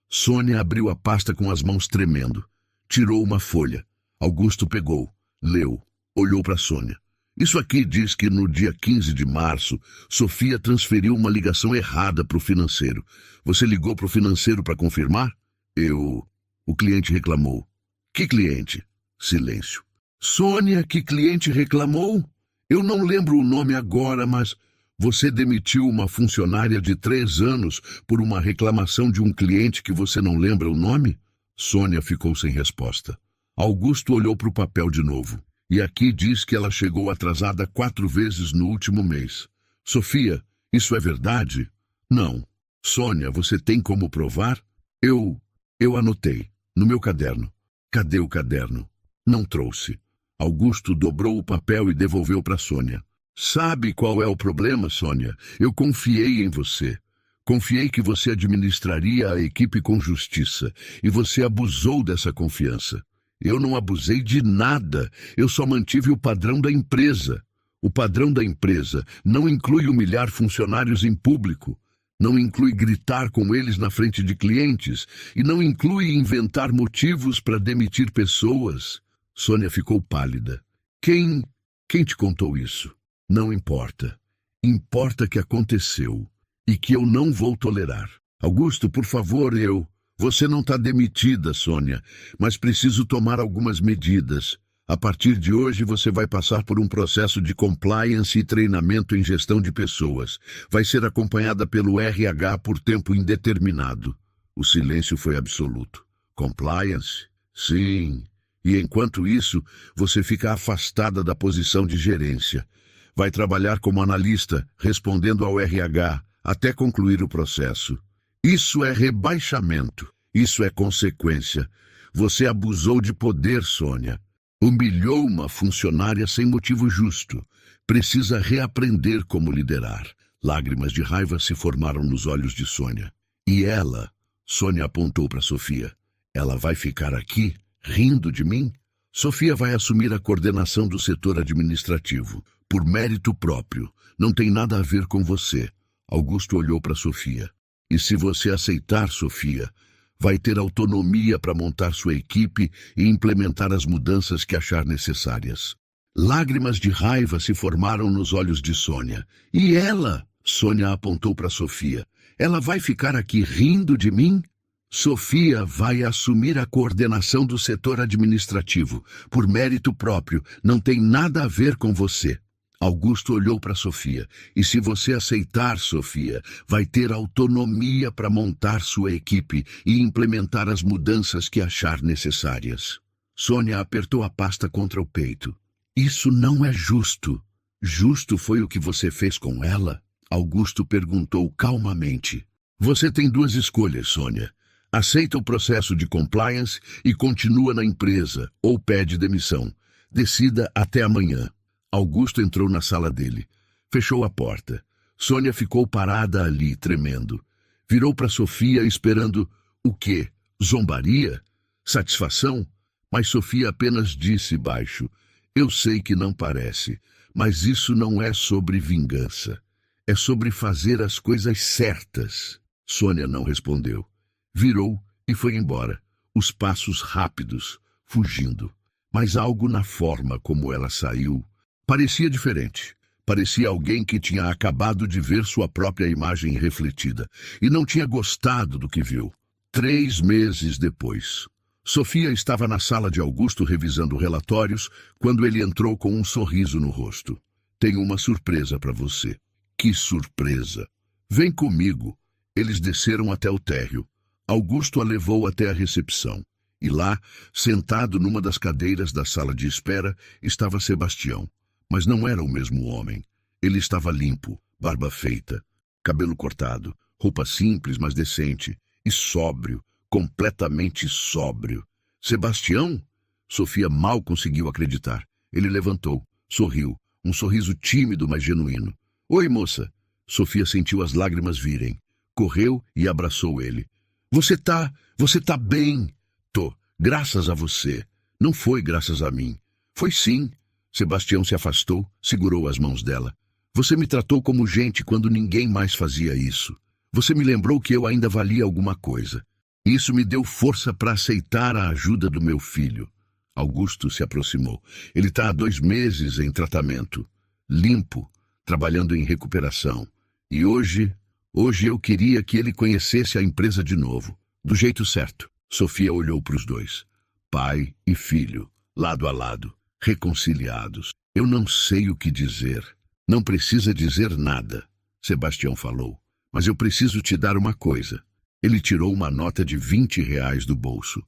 Sônia abriu a pasta com as mãos tremendo. Tirou uma folha. Augusto pegou, leu, olhou para Sônia. Isso aqui diz que no dia 15 de março, Sofia transferiu uma ligação errada para o financeiro. Você ligou para o financeiro para confirmar? O cliente reclamou. Que cliente? Silêncio. Sônia, que cliente reclamou? Eu não lembro o nome agora, mas você demitiu uma funcionária de 3 anos por uma reclamação de um cliente que você não lembra o nome? Sônia ficou sem resposta. Augusto olhou para o papel de novo. E aqui diz que ela chegou atrasada 4 vezes no último mês. Sofia, isso é verdade? Não. Sônia, você tem como provar? Eu anotei. No meu caderno. Cadê o caderno? Não trouxe. Augusto dobrou o papel e devolveu para Sônia. Sabe qual é o problema, Sônia? Eu confiei em você. Confiei que você administraria a equipe com justiça. E você abusou dessa confiança. Eu não abusei de nada. Eu só mantive o padrão da empresa. O padrão da empresa não inclui humilhar funcionários em público. Não inclui gritar com eles na frente de clientes. E não inclui inventar motivos para demitir pessoas. Sônia ficou pálida. Quem te contou isso? Não importa. Importa que aconteceu. E que eu não vou tolerar. Augusto, por favor, Você não está demitida, Sônia. Mas preciso tomar algumas medidas. A partir de hoje você vai passar por um processo de compliance e treinamento em gestão de pessoas. Vai ser acompanhada pelo RH por tempo indeterminado. O silêncio foi absoluto. Compliance? Sim. E enquanto isso, você fica afastada da posição de gerência. Vai trabalhar como analista, respondendo ao RH, até concluir o processo. Isso é rebaixamento. Isso é consequência. Você abusou de poder, Sônia. Humilhou uma funcionária sem motivo justo. Precisa reaprender como liderar. Lágrimas de raiva se formaram nos olhos de Sônia. E ela, Sônia apontou para Sofia, ela vai ficar aqui, rindo de mim? Sofia vai assumir a coordenação do setor administrativo, por mérito próprio. Não tem nada a ver com você. Augusto olhou para Sofia. E se você aceitar, Sofia, vai ter autonomia para montar sua equipe e implementar as mudanças que achar necessárias. Lágrimas de raiva se formaram nos olhos de Sônia. E ela? Sônia apontou para Sofia. Ela vai ficar aqui rindo de mim? Sofia vai assumir a coordenação do setor administrativo, por mérito próprio. Não tem nada a ver com você. Augusto olhou para Sofia. E se você aceitar, Sofia, vai ter autonomia para montar sua equipe e implementar as mudanças que achar necessárias. Sônia apertou a pasta contra o peito. Isso não é justo. Justo foi o que você fez com ela? Augusto perguntou calmamente. Você tem duas escolhas, Sônia. Aceita o processo de compliance e continua na empresa, ou pede demissão. Decida até amanhã. Augusto entrou na sala dele. Fechou a porta. Sônia ficou parada ali, tremendo. Virou para Sofia, esperando o quê? Zombaria? Satisfação? Mas Sofia apenas disse baixo. Eu sei que não parece, mas isso não é sobre vingança. É sobre fazer as coisas certas. Sônia não respondeu. Virou e foi embora. Os passos rápidos, fugindo. Mas algo na forma como ela saiu parecia diferente. Parecia alguém que tinha acabado de ver sua própria imagem refletida e não tinha gostado do que viu. 3 meses depois, Sofia estava na sala de Augusto revisando relatórios quando ele entrou com um sorriso no rosto. Tenho uma surpresa para você. Que surpresa! Vem comigo. Eles desceram até o térreo. Augusto a levou até a recepção. E lá, sentado numa das cadeiras da sala de espera, estava Sebastião. Mas não era o mesmo homem. Ele estava limpo, barba feita, cabelo cortado, roupa simples, mas decente, e sóbrio, completamente sóbrio. Sebastião? Sofia mal conseguiu acreditar. Ele levantou, sorriu, um sorriso tímido, mas genuíno. Oi, moça. Sofia sentiu as lágrimas virem. Correu e abraçou ele. Você tá bem? Tô, graças a você. Não foi graças a mim. Foi sim. Sebastião se afastou, segurou as mãos dela. Você me tratou como gente quando ninguém mais fazia isso. Você me lembrou que eu ainda valia alguma coisa. Isso me deu força para aceitar a ajuda do meu filho. Augusto se aproximou. Ele está há 2 meses em tratamento. Limpo, trabalhando em recuperação. E hoje eu queria que ele conhecesse a empresa de novo. Do jeito certo. Sofia olhou para os dois. Pai e filho, lado a lado. Reconciliados. Eu não sei o que dizer. Não precisa dizer nada, Sebastião falou. Mas eu preciso te dar uma coisa. Ele tirou uma nota de R$ 20 do bolso.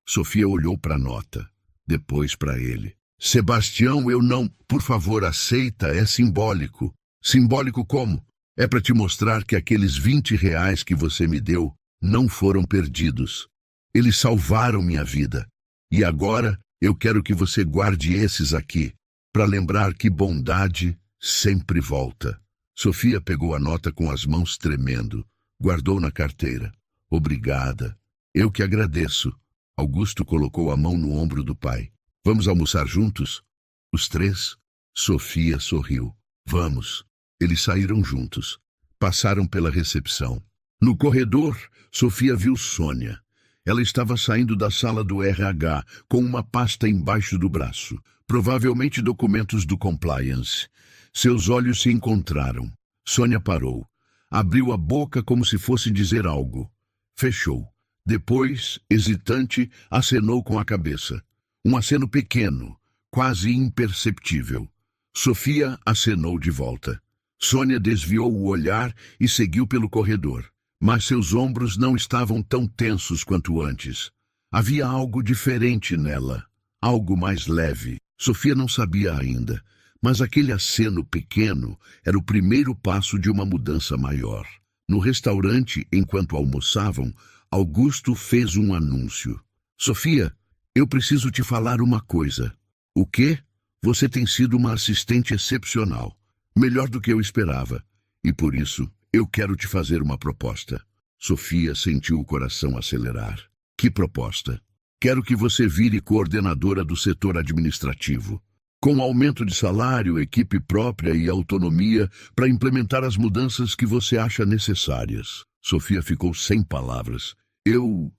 Sofia olhou para a nota, depois para ele. Sebastião, eu não... Por favor, aceita, é simbólico. Simbólico como? É para te mostrar que aqueles R$ 20 que você me deu não foram perdidos. Eles salvaram minha vida. E agora... eu quero que você guarde esses aqui, para lembrar que bondade sempre volta. Sofia pegou a nota com as mãos tremendo, guardou na carteira. Obrigada. Eu que agradeço. Augusto colocou a mão no ombro do pai. Vamos almoçar juntos? Os 3? Sofia sorriu. Vamos. Eles saíram juntos. Passaram pela recepção. No corredor, Sofia viu Sônia. Ela estava saindo da sala do RH com uma pasta embaixo do braço, provavelmente documentos do compliance. Seus olhos se encontraram. Sônia parou. Abriu a boca como se fosse dizer algo. Fechou. Depois, hesitante, acenou com a cabeça. Um aceno pequeno, quase imperceptível. Sofia acenou de volta. Sônia desviou o olhar e seguiu pelo corredor. Mas seus ombros não estavam tão tensos quanto antes. Havia algo diferente nela. algo mais leve. Sofia não sabia ainda, mas aquele aceno pequeno era o primeiro passo de uma mudança maior. No restaurante, enquanto almoçavam, Augusto fez um anúncio. Sofia, eu preciso te falar uma coisa. O quê? Você tem sido uma assistente excepcional. Melhor do que eu esperava. E por isso, eu quero te fazer uma proposta. Sofia sentiu o coração acelerar. Que proposta? Quero que você vire coordenadora do setor administrativo. Com aumento de salário, equipe própria e autonomia para implementar as mudanças que você acha necessárias. Sofia ficou sem palavras. Eu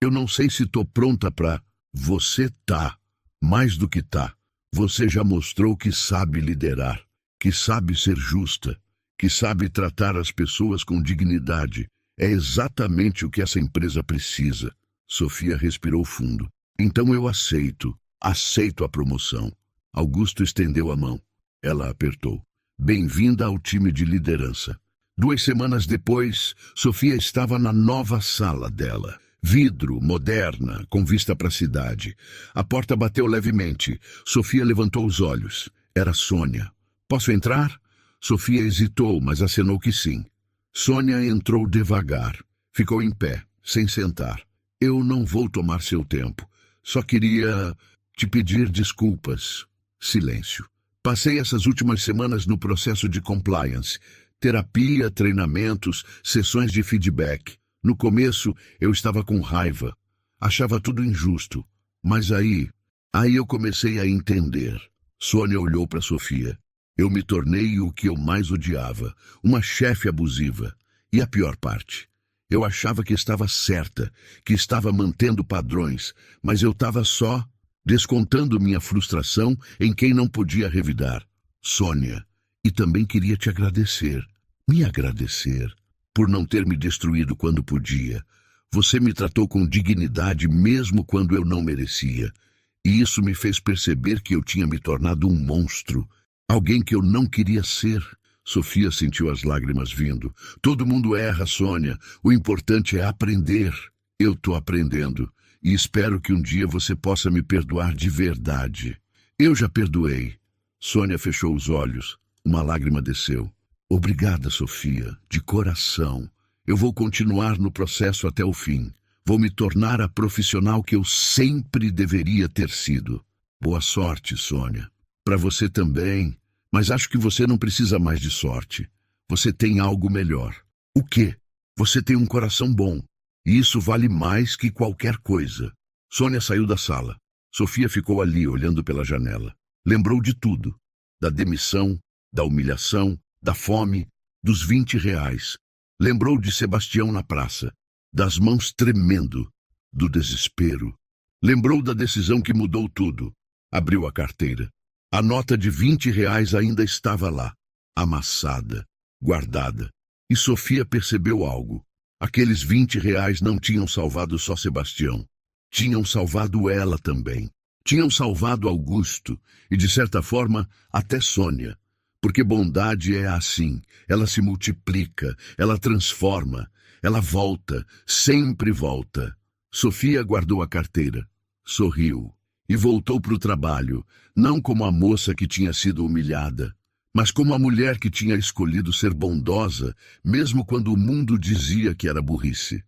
não sei se estou pronta para... Você tá. Mais do que tá. Você já mostrou que sabe liderar, que sabe ser justa, que sabe tratar as pessoas com dignidade. É exatamente o que essa empresa precisa. Sofia respirou fundo. Então eu aceito a promoção. Augusto estendeu a mão. Ela apertou. Bem-vinda ao time de liderança. 2 semanas depois, Sofia estava na nova sala dela. Vidro, moderna, com vista para a cidade. A porta bateu levemente. Sofia levantou os olhos. Era Sônia. Posso entrar? Sofia hesitou, mas acenou que sim. Sônia entrou devagar. Ficou em pé, sem sentar. Eu não vou tomar seu tempo. Só queria te pedir desculpas. Silêncio. Passei essas últimas semanas no processo de compliance. Terapia, treinamentos, sessões de feedback. No começo, eu estava com raiva. Achava tudo injusto. Mas aí eu comecei a entender. Sônia olhou para Sofia. Eu me tornei o que eu mais odiava, uma chefe abusiva. E a pior parte, eu achava que estava certa, que estava mantendo padrões, mas eu estava só descontando minha frustração em quem não podia revidar. Sônia, e também queria te agradecer, me agradecer, por não ter me destruído quando podia. Você me tratou com dignidade mesmo quando eu não merecia. E isso me fez perceber que eu tinha me tornado um monstro. Alguém que eu não queria ser. Sofia sentiu as lágrimas vindo. Todo mundo erra, Sônia. O importante é aprender. Eu estou aprendendo. E espero que um dia você possa me perdoar de verdade. Eu já perdoei. Sônia fechou os olhos. Uma lágrima desceu. Obrigada, Sofia. De coração. Eu vou continuar no processo até o fim. Vou me tornar a profissional que eu sempre deveria ter sido. Boa sorte, Sônia. Para você também. Mas acho que você não precisa mais de sorte. Você tem algo melhor. O quê? Você tem um coração bom. E isso vale mais que qualquer coisa. Sônia saiu da sala. Sofia ficou ali, olhando pela janela. Lembrou de tudo. Da demissão, da humilhação, da fome, dos 20 reais. Lembrou de Sebastião na praça, das mãos tremendo, do desespero. Lembrou da decisão que mudou tudo. Abriu a carteira. A nota de 20 reais ainda estava lá, amassada, guardada. E Sofia percebeu algo. Aqueles 20 reais não tinham salvado só Sebastião. Tinham salvado ela também. Tinham salvado Augusto e, de certa forma, até Sônia. Porque bondade é assim. Ela se multiplica, ela transforma, ela volta, sempre volta. Sofia guardou a carteira, sorriu. E voltou para o trabalho, não como a moça que tinha sido humilhada, mas como a mulher que tinha escolhido ser bondosa, mesmo quando o mundo dizia que era burrice.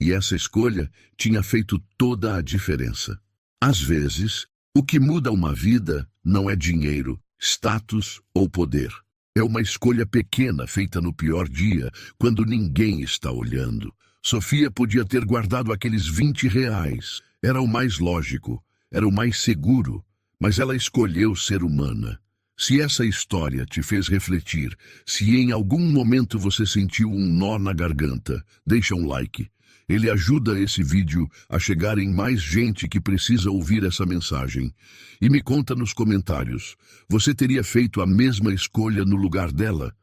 E essa escolha tinha feito toda a diferença. Às vezes, o que muda uma vida não é dinheiro, status ou poder. É uma escolha pequena feita no pior dia, quando ninguém está olhando. Sofia podia ter guardado aqueles 20 reais. Era o mais lógico. Era o mais seguro, mas ela escolheu ser humana. Se essa história te fez refletir, se em algum momento você sentiu um nó na garganta, deixa um like. Ele ajuda esse vídeo a chegar em mais gente que precisa ouvir essa mensagem. E me conta nos comentários, você teria feito a mesma escolha no lugar dela?